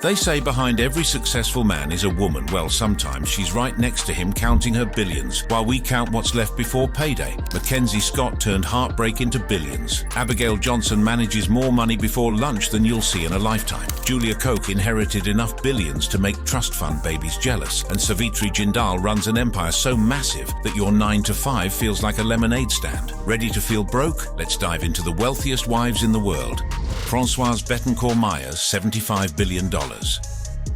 They say behind every successful man is a woman. Well, sometimes she's right next to him counting her billions, while we count what's left before payday. Mackenzie Scott turned heartbreak into billions. Abigail Johnson manages more money before lunch than you'll see in a lifetime. Julia Koch inherited enough billions to make trust fund babies jealous. And Savitri Jindal runs an empire so massive that your 9 to 5 feels like a lemonade stand. Ready to feel broke? Let's dive into the wealthiest wives in the world. Françoise Bettencourt-Meyers, $75 billion.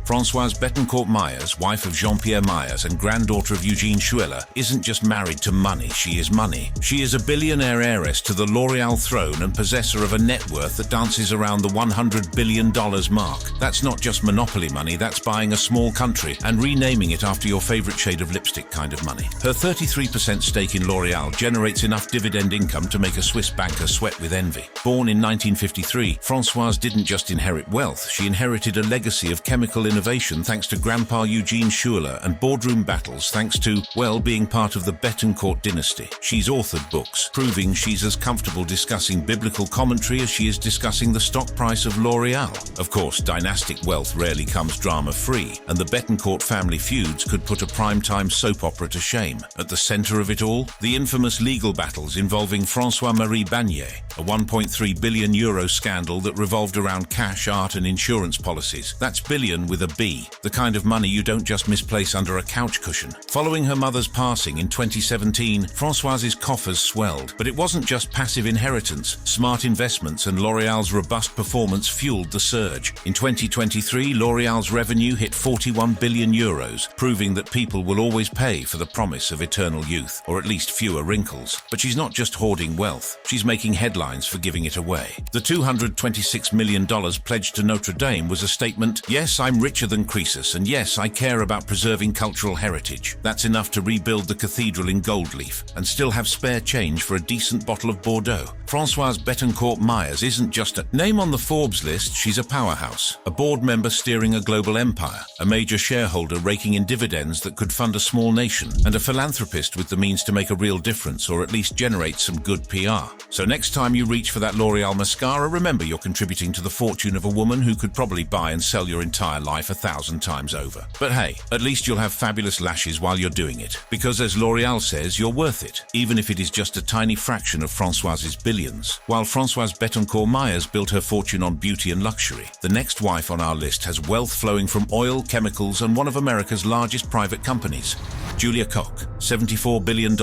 Françoise Bettencourt-Meyers, wife of Jean-Pierre Meyers and granddaughter of Eugene Schueller, isn't just married to money, she is money. She is a billionaire heiress to the L'Oreal throne and possessor of a net worth that dances around the $100 billion mark. That's not just monopoly money, that's buying a small country and renaming it after your favorite shade of lipstick kind of money. Her 33% stake in L'Oreal generates enough dividend income to make a Swiss banker sweat with envy. Born in 1953, Françoise didn't just inherit wealth, she inherited a legacy of chemical innovation thanks to Grandpa Eugene Schueller and boardroom battles thanks to, well, being part of the Bettencourt dynasty. She's authored books, proving she's as comfortable discussing biblical commentary as she is discussing the stock price of L'Oreal. Of course, dynastic wealth rarely comes drama-free, and the Bettencourt family feuds could put a primetime soap opera to shame. At the center of it all, the infamous legal battles involving François-Marie Bagnier, a €1.3 billion scandal that revolved around cash, art and insurance policies. That's billion with a B, the kind of money you don't just misplace under a couch cushion. Following her mother's passing in 2017, Françoise's coffers swelled, but it wasn't just passive inheritance. Smart investments and L'Oreal's robust performance fueled the surge. In 2023, L'Oreal's revenue hit €41 billion, proving that people will always pay for the promise of eternal youth, or at least fewer wrinkles. But she's not just hoarding wealth, she's making headlines for giving it away. The $226 million pledged to Notre Dame was a statement, yes, I'm richer than Croesus, and yes, I care about preserving cultural heritage. That's enough to rebuild the cathedral in gold leaf, and still have spare change for a decent bottle of Bordeaux. Françoise Bettencourt-Meyers isn't just a name on the Forbes list, she's a powerhouse. A board member steering a global empire, a major shareholder raking in dividends that could fund a small nation, and a philanthropist with the means to make a real difference or at least generate some good PR. So next time you reach for that L'Oreal mascara, remember you're contributing to the fortune of a woman who could probably buy and sell your entire life 1,000 times over. But hey, at least you'll have fabulous lashes while you're doing it. Because as L'Oreal says, you're worth it, even if it is just a tiny fraction of Françoise's billions. While Françoise Bettencourt-Meyers built her fortune on beauty and luxury, the next wife on our list has wealth flowing from oil, chemicals, and one of America's largest private companies, Julia Koch, $74 billion.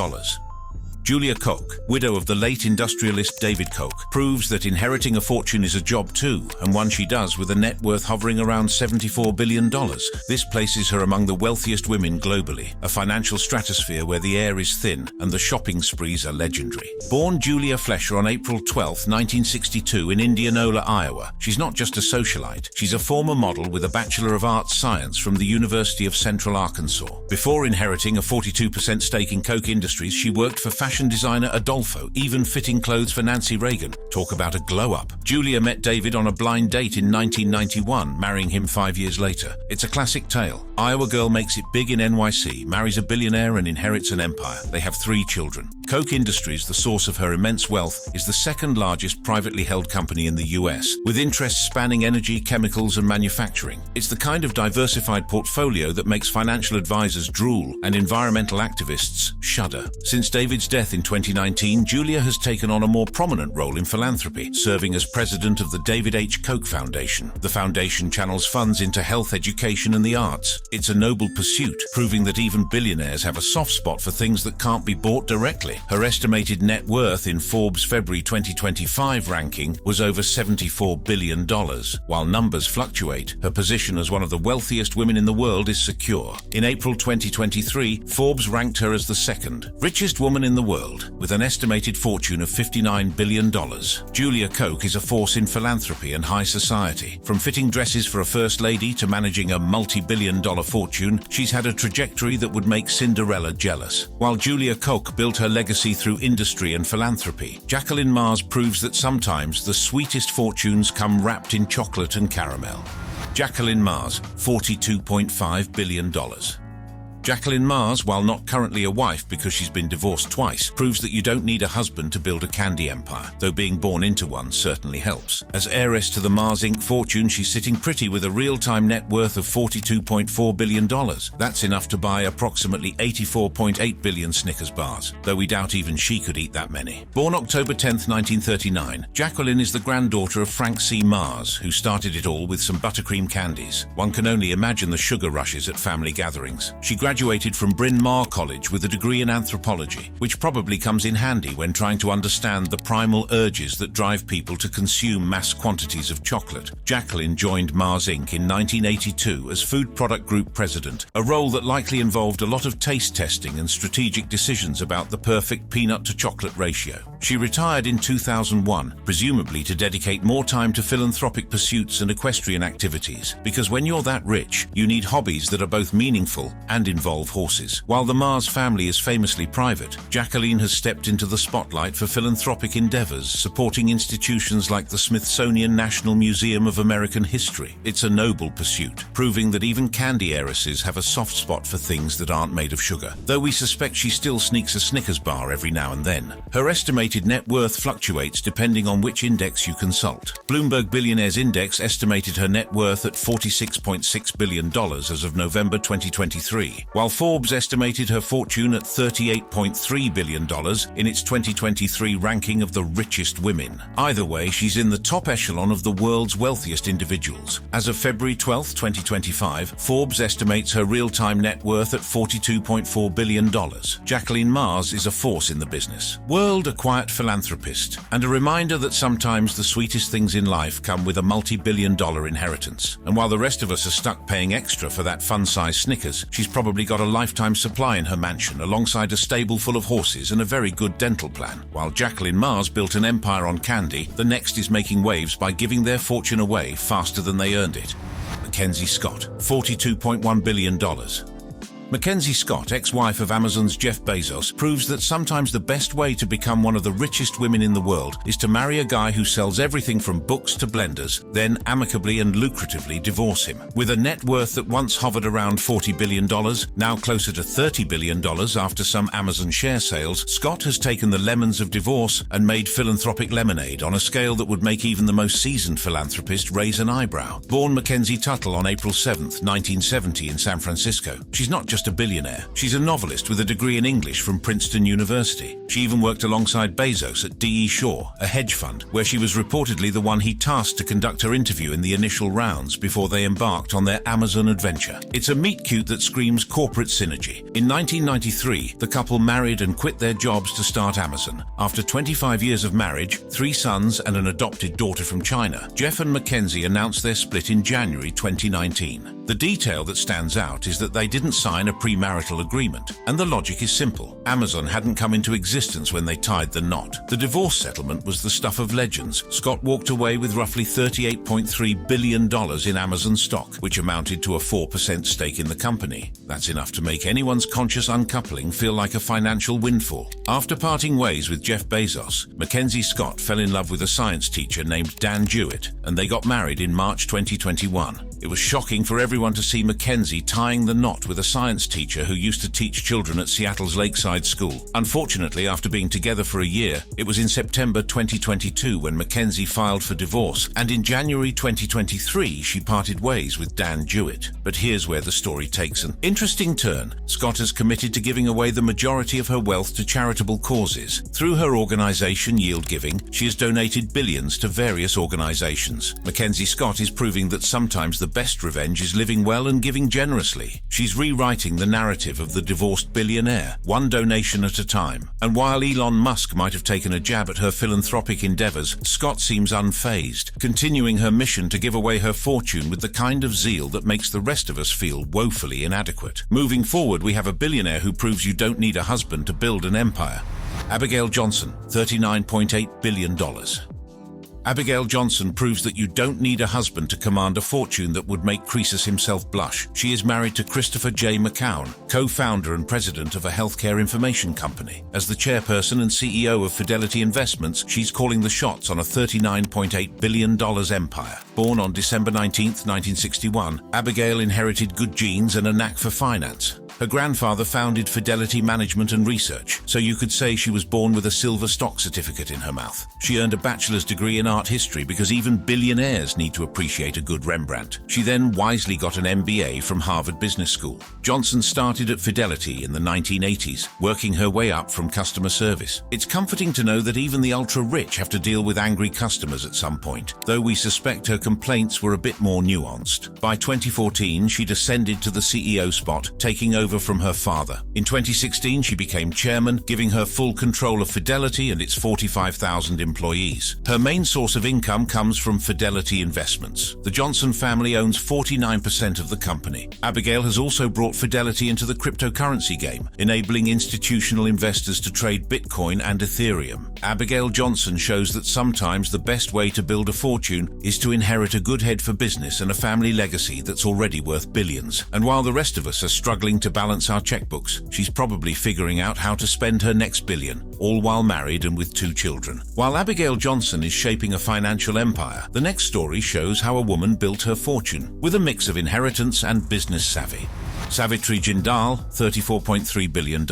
Julia Koch, widow of the late industrialist David Koch, proves that inheriting a fortune is a job too, and one she does with a net worth hovering around $74 billion. This places her among the wealthiest women globally, a financial stratosphere where the air is thin and the shopping sprees are legendary. Born Julia Flesher on April 12, 1962 in Indianola, Iowa, she's not just a socialite, she's a former model with a Bachelor of Arts Science from the University of Central Arkansas. Before inheriting a 42% stake in Koch Industries, she worked for fashion designer Adolfo, even fitting clothes for Nancy Reagan. Talk about a glow-up. Julia met David on a blind date in 1991, marrying him 5 years later. It's a classic tale. Iowa girl makes it big in NYC, marries a billionaire and inherits an empire. They have 3 children. Koch Industries, the source of her immense wealth, is the second largest privately held company in the US, with interests spanning energy, chemicals, and manufacturing. It's the kind of diversified portfolio that makes financial advisors drool and environmental activists shudder. Since David's death in 2019, Julia has taken on a more prominent role in philanthropy, serving as president of the David H. Koch Foundation. The foundation channels funds into health, education, and the arts. It's a noble pursuit, proving that even billionaires have a soft spot for things that can't be bought directly. Her estimated net worth in Forbes' February 2025 ranking was over $74 billion. While numbers fluctuate, her position as one of the wealthiest women in the world is secure. In April 2023, Forbes ranked her as the second richest woman in the world, with an estimated fortune of $59 billion. Julia Koch is a force in philanthropy and high society. From fitting dresses for a first lady to managing a multi-billion-dollar fortune, she's had a trajectory that would make Cinderella jealous. While Julia Koch built her legacy through industry and philanthropy, Jacqueline Mars proves that sometimes the sweetest fortunes come wrapped in chocolate and caramel. Jacqueline Mars, $42.5 billion. Jacqueline Mars, while not currently a wife because she's been divorced twice, proves that you don't need a husband to build a candy empire, though being born into one certainly helps. As heiress to the Mars Inc. fortune, she's sitting pretty with a real-time net worth of $42.4 billion. That's enough to buy approximately 84.8 billion Snickers bars, though we doubt even she could eat that many. Born October 10, 1939, Jacqueline is the granddaughter of Frank C. Mars, who started it all with some buttercream candies. One can only imagine the sugar rushes at family gatherings. She graduated from Bryn Mawr College with a degree in anthropology, which probably comes in handy when trying to understand the primal urges that drive people to consume mass quantities of chocolate. Jacqueline joined Mars Inc. in 1982 as Food Product Group President, a role that likely involved a lot of taste testing and strategic decisions about the perfect peanut to chocolate ratio. She retired in 2001, presumably to dedicate more time to philanthropic pursuits and equestrian activities, because when you're that rich, you need hobbies that are both meaningful and involve horses. While the Mars family is famously private, Jacqueline has stepped into the spotlight for philanthropic endeavors, supporting institutions like the Smithsonian National Museum of American History. It's a noble pursuit, proving that even candy heiresses have a soft spot for things that aren't made of sugar, though we suspect she still sneaks a Snickers bar every now and then. Her estimated net worth fluctuates depending on which index you consult. Bloomberg Billionaires Index estimated her net worth at $46.6 billion as of November 2023, while Forbes estimated her fortune at $38.3 billion in its 2023 ranking of the richest women. Either way, she's in the top echelon of the world's wealthiest individuals. As of February 12, 2025, Forbes estimates her real-time net worth at $42.4 billion. Jacqueline Mars is a force in the business world, a quiet philanthropist, and a reminder that sometimes the sweetest things in life come with a multi-billion-dollar inheritance. And while the rest of us are stuck paying extra for that fun-sized Snickers, she's probably got a lifetime supply in her mansion alongside a stable full of horses and a very good dental plan. While Jacqueline Mars built an empire on candy, the next is making waves by giving their fortune away faster than they earned it. Mackenzie Scott, $42.1 billion. Mackenzie Scott, ex-wife of Amazon's Jeff Bezos, proves that sometimes the best way to become one of the richest women in the world is to marry a guy who sells everything from books to blenders, then amicably and lucratively divorce him. With a net worth that once hovered around $40 billion, now closer to $30 billion after some Amazon share sales, Scott has taken the lemons of divorce and made philanthropic lemonade on a scale that would make even the most seasoned philanthropist raise an eyebrow. Born Mackenzie Tuttle on April 7, 1970 in San Francisco, she's not just a billionaire. She's a novelist with a degree in English from Princeton University. She even worked alongside Bezos at D.E. Shaw, a hedge fund, where she was reportedly the one he tasked to conduct her interview in the initial rounds before they embarked on their Amazon adventure. It's a meet-cute that screams corporate synergy. In 1993, the couple married and quit their jobs to start Amazon. After 25 years of marriage, 3 sons and an adopted daughter from China, Jeff and Mackenzie announced their split in January 2019. The detail that stands out is that they didn't sign a premarital agreement, and the logic is simple. Amazon hadn't come into existence when they tied the knot. The divorce settlement was the stuff of legends. Scott walked away with roughly $38.3 billion in Amazon stock, which amounted to a 4% stake in the company. That's enough to make anyone's conscious uncoupling feel like a financial windfall. After parting ways with Jeff Bezos, Mackenzie Scott fell in love with a science teacher named Dan Jewett, and they got married in March 2021. It was shocking for everyone to see Mackenzie tying the knot with a science teacher who used to teach children at Seattle's Lakeside School. Unfortunately, after being together for a year, it was in September 2022 when Mackenzie filed for divorce, and in January 2023 she parted ways with Dan Jewett. But here's where the story takes an interesting turn. Scott has committed to giving away the majority of her wealth to charitable causes. Through her organization, Yield Giving, she has donated billions to various organizations. Mackenzie Scott is proving that sometimes the best revenge is living well and giving generously. She's rewriting the narrative of the divorced billionaire, one donation at a time. And while Elon Musk might have taken a jab at her philanthropic endeavors, Scott seems unfazed, continuing her mission to give away her fortune with the kind of zeal that makes the rest of us feel woefully inadequate. Moving forward, we have a billionaire who proves you don't need a husband to build an empire. Abigail Johnson, $39.8 billion. Abigail Johnson proves that you don't need a husband to command a fortune that would make Croesus himself blush. She is married to Christopher J. McCown, co-founder and president of a healthcare information company. As the chairperson and CEO of Fidelity Investments, she's calling the shots on a $39.8 billion empire. Born on December 19, 1961, Abigail inherited good genes and a knack for finance. Her grandfather founded Fidelity Management and Research, so you could say she was born with a silver stock certificate in her mouth. She earned a bachelor's degree in art history because even billionaires need to appreciate a good Rembrandt. She then wisely got an MBA from Harvard Business School. Johnson started at Fidelity in the 1980s, working her way up from customer service. It's comforting to know that even the ultra-rich have to deal with angry customers at some point, though we suspect her complaints were a bit more nuanced. By 2014, she'd ascended to the CEO spot, taking over from her father. In 2016, she became chairman, giving her full control of Fidelity and its 45,000 employees. Her main source of income comes from Fidelity Investments. The Johnson family owns 49% of the company. Abigail has also brought Fidelity into the cryptocurrency game, enabling institutional investors to trade Bitcoin and Ethereum. Abigail Johnson shows that sometimes the best way to build a fortune is to inherit a good head for business and a family legacy that's already worth billions. And while the rest of us are struggling to balance our checkbooks, she's probably figuring out how to spend her next billion, all while married and with 2 children. While Abigail Johnson is shaping a financial empire, the next story shows how a woman built her fortune, with a mix of inheritance and business savvy. Savitri Jindal, $34.3 billion.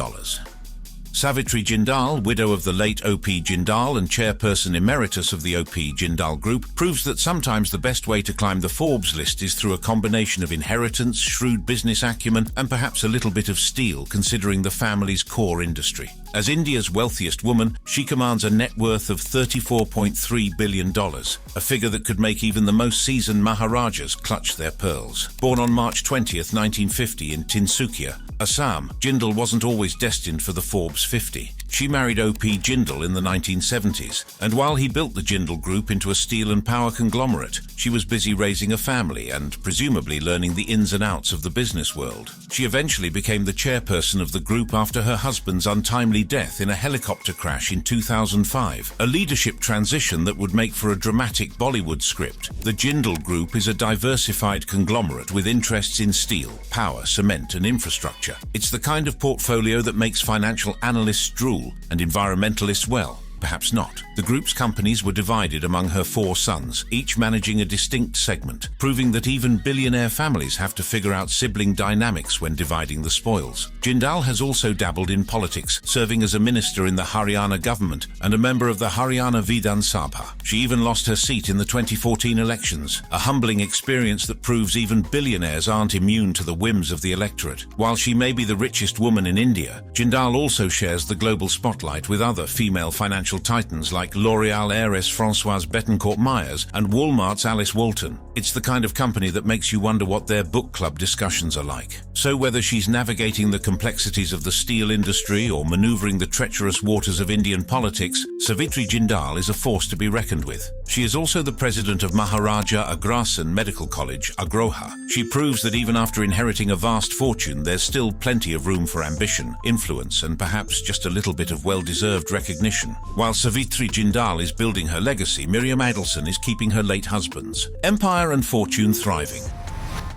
Savitri Jindal, widow of the late O.P. Jindal and chairperson emeritus of the O.P. Jindal Group, proves that sometimes the best way to climb the Forbes list is through a combination of inheritance, shrewd business acumen, and perhaps a little bit of steel, considering the family's core industry. As India's wealthiest woman, she commands a net worth of $34.3 billion, a figure that could make even the most seasoned Maharajas clutch their pearls. Born on March 20, 1950 in Tinsukia, Assam, Jindal wasn't always destined for the Forbes 50. She married O.P. Jindal in the 1970s, and while he built the Jindal Group into a steel and power conglomerate, she was busy raising a family and presumably learning the ins and outs of the business world. She eventually became the chairperson of the group after her husband's untimely death in a helicopter crash in 2005, a leadership transition that would make for a dramatic Bollywood script. The Jindal Group is a diversified conglomerate with interests in steel, power, cement, and infrastructure. It's the kind of portfolio that makes financial analysts drool and environmentalists, well, perhaps not. The group's companies were divided among her 4 sons, each managing a distinct segment, proving that even billionaire families have to figure out sibling dynamics when dividing the spoils. Jindal has also dabbled in politics, serving as a minister in the Haryana government and a member of the Haryana Vidhan Sabha. She even lost her seat in the 2014 elections, a humbling experience that proves even billionaires aren't immune to the whims of the electorate. While she may be the richest woman in India, Jindal also shares the global spotlight with other female financial titans like L'Oreal heiress Françoise Bettencourt-Myers and Walmart's Alice Walton. It's the kind of company that makes you wonder what their book club discussions are like. So whether she's navigating the complexities of the steel industry or maneuvering the treacherous waters of Indian politics, Savitri Jindal is a force to be reckoned with. She is also the president of Maharaja Agrasen Medical College, Agroha. She proves that even after inheriting a vast fortune, there's still plenty of room for ambition, influence, and perhaps just a little bit of well-deserved recognition. While Savitri Jindal is building her legacy, Miriam Adelson is keeping her late husband's empire and fortune thriving.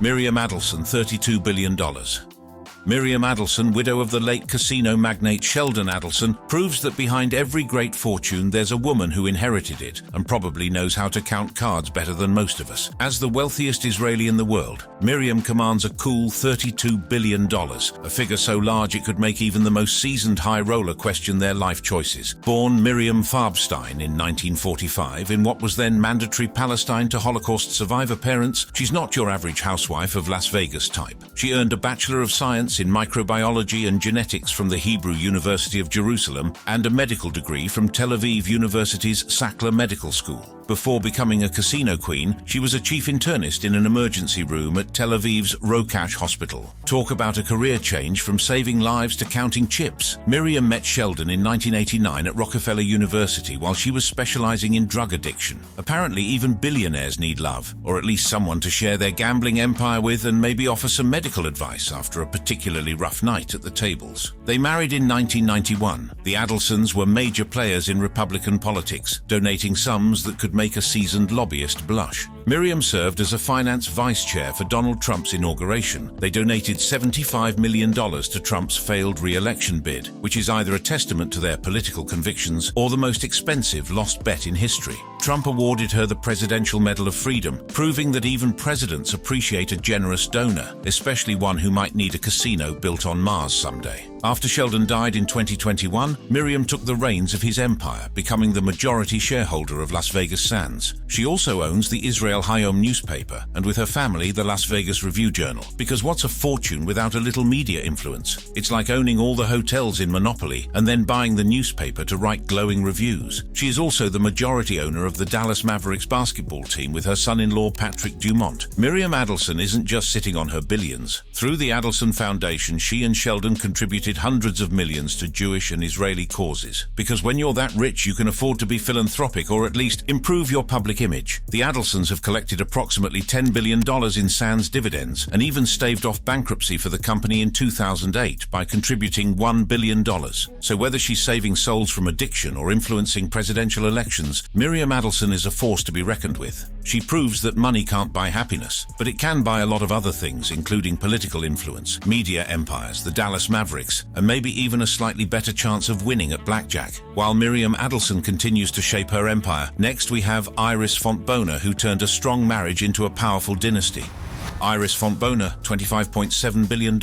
Miriam Adelson, $32 billion. Miriam Adelson, widow of the late casino magnate Sheldon Adelson, proves that behind every great fortune there's a woman who inherited it and probably knows how to count cards better than most of us. As the wealthiest Israeli in the world, Miriam commands a cool $32 billion, a figure so large it could make even the most seasoned high roller question their life choices. Born Miriam Farbstein in 1945 in what was then mandatory Palestine to Holocaust survivor parents, she's not your average housewife of Las Vegas type. She earned a Bachelor of Science in microbiology and genetics from the Hebrew University of Jerusalem and a medical degree from Tel Aviv University's Sackler Medical School. Before becoming a casino queen, she was a chief internist in an emergency room at Tel Aviv's Rokash Hospital. Talk about a career change from saving lives to counting chips. Miriam met Sheldon in 1989 at Rockefeller University while she was specializing in drug addiction. Apparently, even billionaires need love, or at least someone to share their gambling empire with and maybe offer some medical advice after a particularly rough night at the tables. They married in 1991. The Adelsons were major players in Republican politics, donating sums that could make a seasoned lobbyist blush. Miriam served as a finance vice chair for Donald Trump's inauguration. They donated $75 million to Trump's failed re-election bid, which is either a testament to their political convictions or the most expensive lost bet in history. Trump awarded her the Presidential Medal of Freedom, proving that even presidents appreciate a generous donor, especially one who might need a casino built on Mars someday. After Sheldon died in 2021, Miriam took the reins of his empire, becoming the majority shareholder of Las Vegas Sands. She also owns the Israel Hayom newspaper, and with her family, the Las Vegas Review-Journal. Because what's a fortune without a little media influence? It's like owning all the hotels in Monopoly and then buying the newspaper to write glowing reviews. She is also the majority owner of the Dallas Mavericks basketball team with her son-in-law Patrick Dumont. Miriam Adelson isn't just sitting on her billions. Through the Adelson Foundation, she and Sheldon contributed hundreds of millions to Jewish and Israeli causes. Because when you're that rich, you can afford to be philanthropic or at least improve your public image. The Adelsons have collected approximately $10 billion in Sands dividends and even staved off bankruptcy for the company in 2008 by contributing $1 billion. So whether she's saving souls from addiction or influencing presidential elections, Miriam Adelson is a force to be reckoned with. She proves that money can't buy happiness, but it can buy a lot of other things, including political influence, media empires, the Dallas Mavericks, and maybe even a slightly better chance of winning at blackjack. While Miriam Adelson continues to shape her empire, next we have Iris Fontbonner, who turned a strong marriage into a powerful dynasty. Iris Fontbonner, $25.7 billion.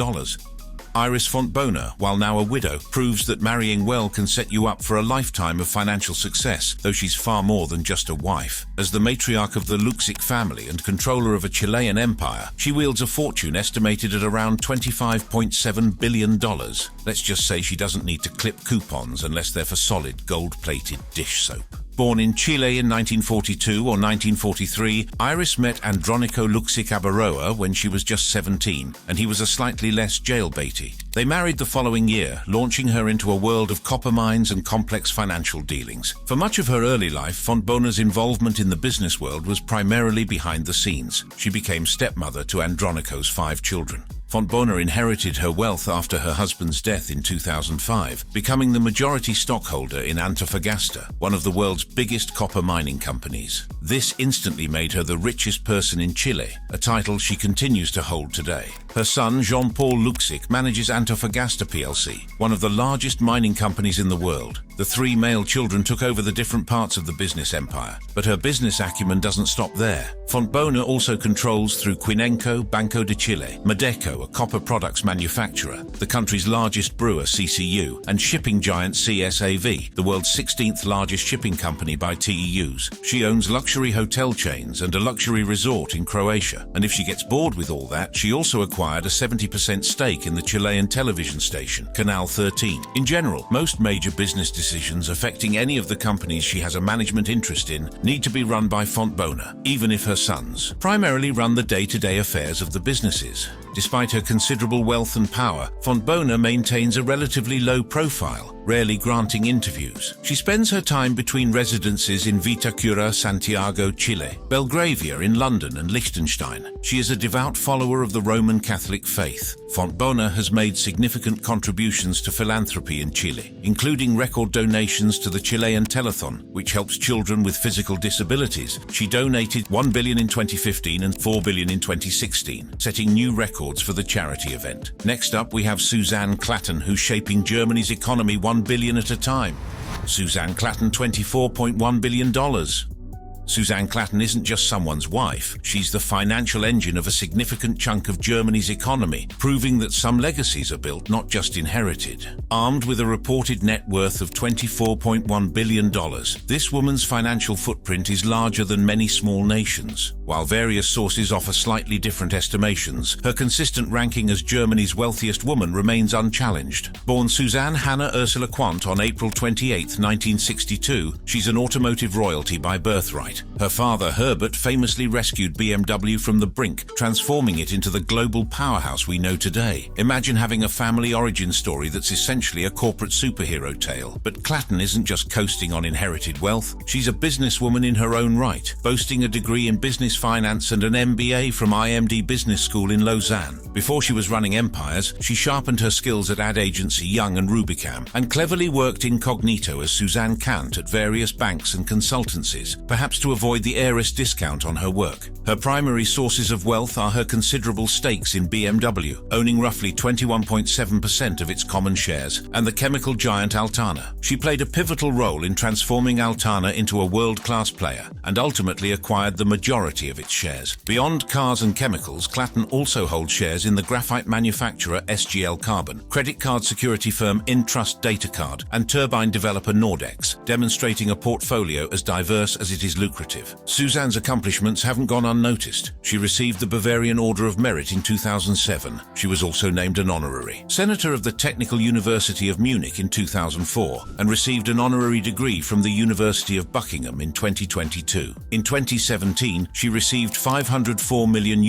Iris Fontbonner, while now a widow, proves that marrying well can set you up for a lifetime of financial success, though she's far more than just a wife. As the matriarch of the Luksic family and controller of a Chilean empire, she wields a fortune estimated at around $25.7 billion. Let's just say she doesn't need to clip coupons unless they're for solid, gold-plated dish soap. Born in Chile in 1942 or 1943, Iris met Andronico Luksic Abaroa when she was just 17, and he was a slightly less jailbaity. They married the following year, launching her into a world of copper mines and complex financial dealings. For much of her early life, Fontbonner's involvement in the business world was primarily behind the scenes. She became stepmother to Andronico's 5 children. Fontbonner inherited her wealth after her husband's death in 2005, becoming the majority stockholder in Antofagasta, one of the world's biggest copper mining companies. This instantly made her the richest person in Chile, a title she continues to hold today. Her son, Jean-Paul Luksic, manages Antofagasta plc, one of the largest mining companies in the world. The 3 male children took over the different parts of the business empire, but her business acumen doesn't stop there. Fontbonner also controls through Quinenco, Banco de Chile, Medeco, a copper products manufacturer, the country's largest brewer, CCU, and shipping giant CSAV, the world's 16th largest shipping company by TEUs. She owns luxury hotel chains and a luxury resort in Croatia. And if she gets bored with all that, she also acquired a 70% stake in the Chilean television station, Canal 13. In general, most major business decisions affecting any of the companies she has a management interest in need to be run by Fontbonner, even if her sons primarily run the day-to-day affairs of the businesses. Despite her considerable wealth and power, Fontbonner maintains a relatively low profile, rarely granting interviews. She spends her time between residences in Vitacura, Santiago, Chile, Belgravia in London and Liechtenstein. She is a devout follower of the Roman Catholic faith. Fontbonner has made significant contributions to philanthropy in Chile, including record donations to the Chilean Telethon, which helps children with physical disabilities. She donated $1 billion in 2015 and $4 billion in 2016, setting new records for the charity event. Next up, we have Suzanne Klatten, who's shaping Germany's economy $1 billion at a time. Suzanne Klatten, $24.1 billion. Suzanne Klatten isn't just someone's wife, she's the financial engine of a significant chunk of Germany's economy, proving that some legacies are built, not just inherited. Armed with a reported net worth of $24.1 billion, this woman's financial footprint is larger than many small nations. While various sources offer slightly different estimations, her consistent ranking as Germany's wealthiest woman remains unchallenged. Born Suzanne Hannah Ursula Quandt on April 28, 1962, she's an automotive royalty by birthright. Her father, Herbert, famously rescued BMW from the brink, transforming it into the global powerhouse we know today. Imagine having a family origin story that's essentially a corporate superhero tale. But Klatten isn't just coasting on inherited wealth. She's a businesswoman in her own right, boasting a degree in business finance and an MBA from IMD Business School in Lausanne. Before she was running empires, she sharpened her skills at ad agency Young and Rubicam, and cleverly worked incognito as Suzanne Kant at various banks and consultancies, perhaps perhaps to avoid the heiress discount on her work. Her primary sources of wealth are her considerable stakes in BMW, owning roughly 21.7% of its common shares, and the chemical giant Altana. She played a pivotal role in transforming Altana into a world-class player, and ultimately acquired the majority of its shares. Beyond cars and chemicals, Clatton also holds shares in the graphite manufacturer SGL Carbon, credit card security firm Intrust Datacard, and turbine developer Nordex, demonstrating a portfolio as diverse as it is lucrative. Suzanne's accomplishments haven't gone unnoticed. She received the Bavarian Order of Merit in 2007. She was also named an honorary senator of the Technical University of Munich in 2004 and received an honorary degree from the University of Buckingham in 2022. In 2017, she received €504 million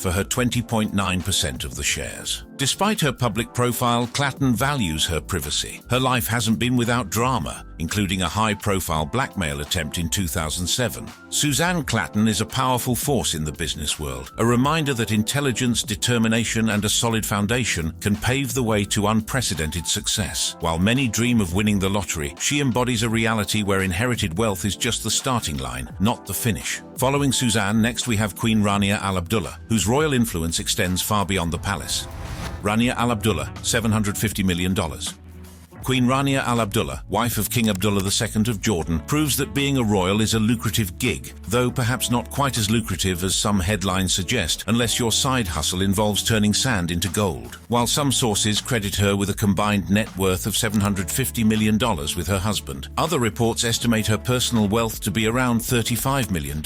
for her 20.9% of the shares. Despite her public profile, Clatton values her privacy. Her life hasn't been without drama, including a high-profile blackmail attempt in 2007. Suzanne Clatton is a powerful force in the business world, a reminder that intelligence, determination, and a solid foundation can pave the way to unprecedented success. While many dream of winning the lottery, she embodies a reality where inherited wealth is just the starting line, not the finish. Following Suzanne, next we have Queen Rania Al Abdullah, whose royal influence extends far beyond the palace. Rania Al Abdullah, $750 million. Queen Rania Al Abdullah, wife of King Abdullah II of Jordan, proves that being a royal is a lucrative gig, though perhaps not quite as lucrative as some headlines suggest, unless your side hustle involves turning sand into gold. While some sources credit her with a combined net worth of $750 million with her husband, other reports estimate her personal wealth to be around $35 million.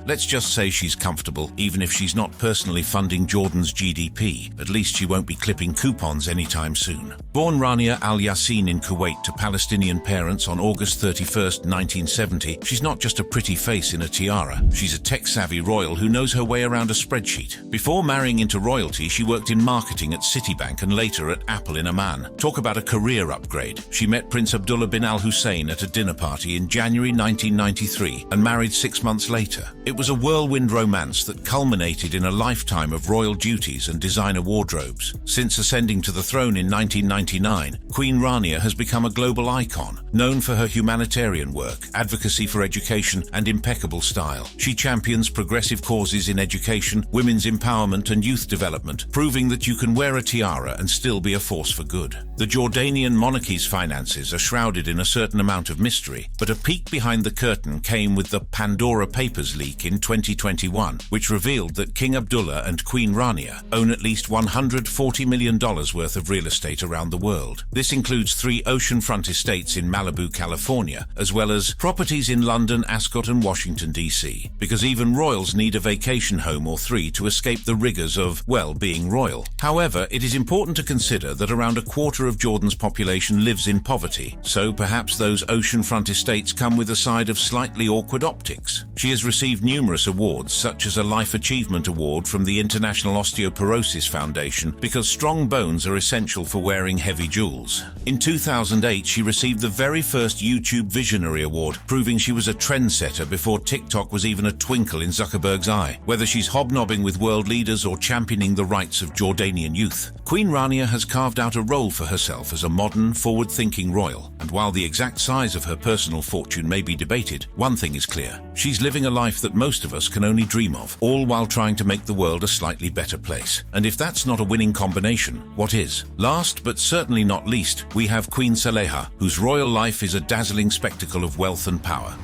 Let's just say she's comfortable, even if she's not personally funding Jordan's GDP. At least she won't be clipping coupons anytime soon. Born Rania Al Yassin in Kuwait to Palestinian parents on August 31, 1970, she's not just a pretty face in a tiara. She's a tech-savvy royal who knows her way around a spreadsheet. Before marrying into royalty, she worked in marketing at Citibank and later at Apple in Amman. Talk about a career upgrade. She met Prince Abdullah bin Al Hussein at a dinner party in January 1993 and married 6 months later. It was a whirlwind romance that culminated in a lifetime of royal duties and designer wardrobes. Since ascending to the throne in 1999, Queen Rania has become a global icon, known for her humanitarian work, advocacy for education, and impeccable style. She champions progressive causes in education, women's empowerment, and youth development, proving that you can wear a tiara and still be a force for good. The Jordanian monarchy's finances are shrouded in a certain amount of mystery, but a peek behind the curtain came with the Pandora Papers leak in 2021, which revealed that King Abdullah and Queen Rania own at least $140 million worth of real estate around the world. This includes 3 oceanfront estates in Malibu, California, as well as properties in London, Ascot, and Washington, D.C., because even royals need a vacation home or 3 to escape the rigors of, well, being royal. However, it is important to consider that around a quarter of Jordan's population lives in poverty, so perhaps those oceanfront estates come with a side of slightly awkward optics. She has received numerous awards, such as a Life Achievement Award from the International Osteoporosis Foundation, because strong bones are essential for wearing heavy jewels. In 2008, she received the very first YouTube Visionary Award, proving she was a trendsetter before TikTok was even a twinkle in Zuckerberg's eye. Whether she's hobnobbing with world leaders or championing the rights of Jordanian youth, Queen Rania has carved out a role for herself as a modern, forward-thinking royal. And while the exact size of her personal fortune may be debated, one thing is clear: she's living a life that most of us can only dream of, all while trying to make the world a slightly better place. And if that's not a winning combination, what is? Last but certainly not least, we have Queen Saleha, whose royal life is a dazzling spectacle of wealth and power.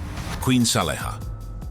Queen Saleha.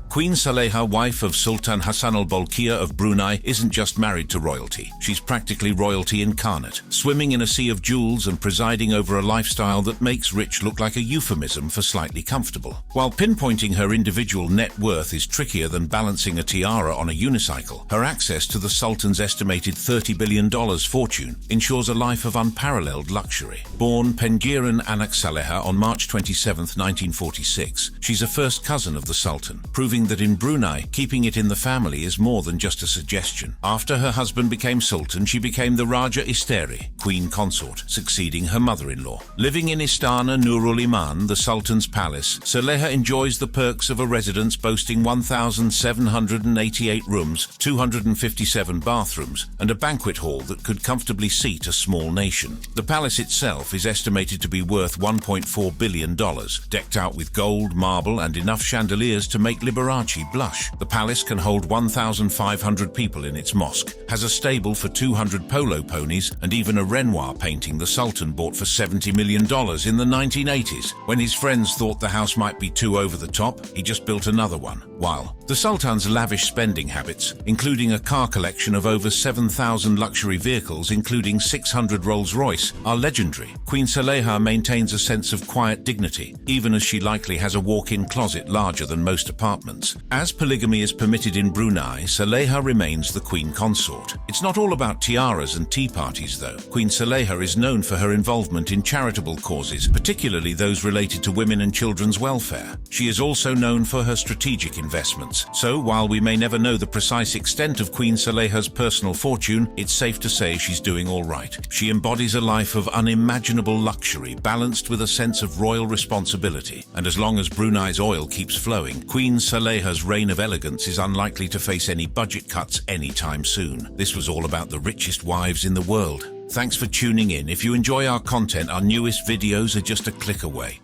Queen Saleha, wife of Sultan Hassan al-Bolkiah of Brunei, isn't just married to royalty. She's practically royalty incarnate, swimming in a sea of jewels and presiding over a lifestyle that makes rich look like a euphemism for slightly comfortable. While pinpointing her individual net worth is trickier than balancing a tiara on a unicycle, her access to the Sultan's estimated $30 billion fortune ensures a life of unparalleled luxury. Born Pengiran Anak Saleha on March 27, 1946, she's a first cousin of the Sultan, proving revealing that in Brunei, keeping it in the family is more than just a suggestion. After her husband became Sultan, she became the Raja Isteri, Queen Consort, succeeding her mother-in-law. Living in Istana Nurul Iman, the Sultan's palace, Saleha enjoys the perks of a residence boasting 1,788 rooms, 257 bathrooms, and a banquet hall that could comfortably seat a small nation. The palace itself is estimated to be worth $1.4 billion, decked out with gold, marble, and enough chandeliers to make Liberace blush. The palace can hold 1,500 people in its mosque, has a stable for 200 polo ponies, and even a Renoir painting the Sultan bought for $70 million in the 1980s. When his friends thought the house might be too over the top, he just built another one. While the Sultan's lavish spending habits, including a car collection of over 7,000 luxury vehicles, including 600 Rolls-Royce, are legendary, Queen Saleha maintains a sense of quiet dignity, even as she likely has a walk-in closet larger than most apartments. As polygamy is permitted in Brunei, Saleha remains the Queen Consort. It's not all about tiaras and tea parties, though. Queen Saleha is known for her involvement in charitable causes, particularly those related to women and children's welfare. She is also known for her strategic investments. So, while we may never know the precise extent of Queen Saleha's personal fortune, it's safe to say she's doing all right. She embodies a life of unimaginable luxury, balanced with a sense of royal responsibility. And as long as Brunei's oil keeps flowing, Queen Saleha's reign of elegance is unlikely to face any budget cuts anytime soon. This was all about the richest wives in the world. Thanks for tuning in. If you enjoy our content, our newest videos are just a click away.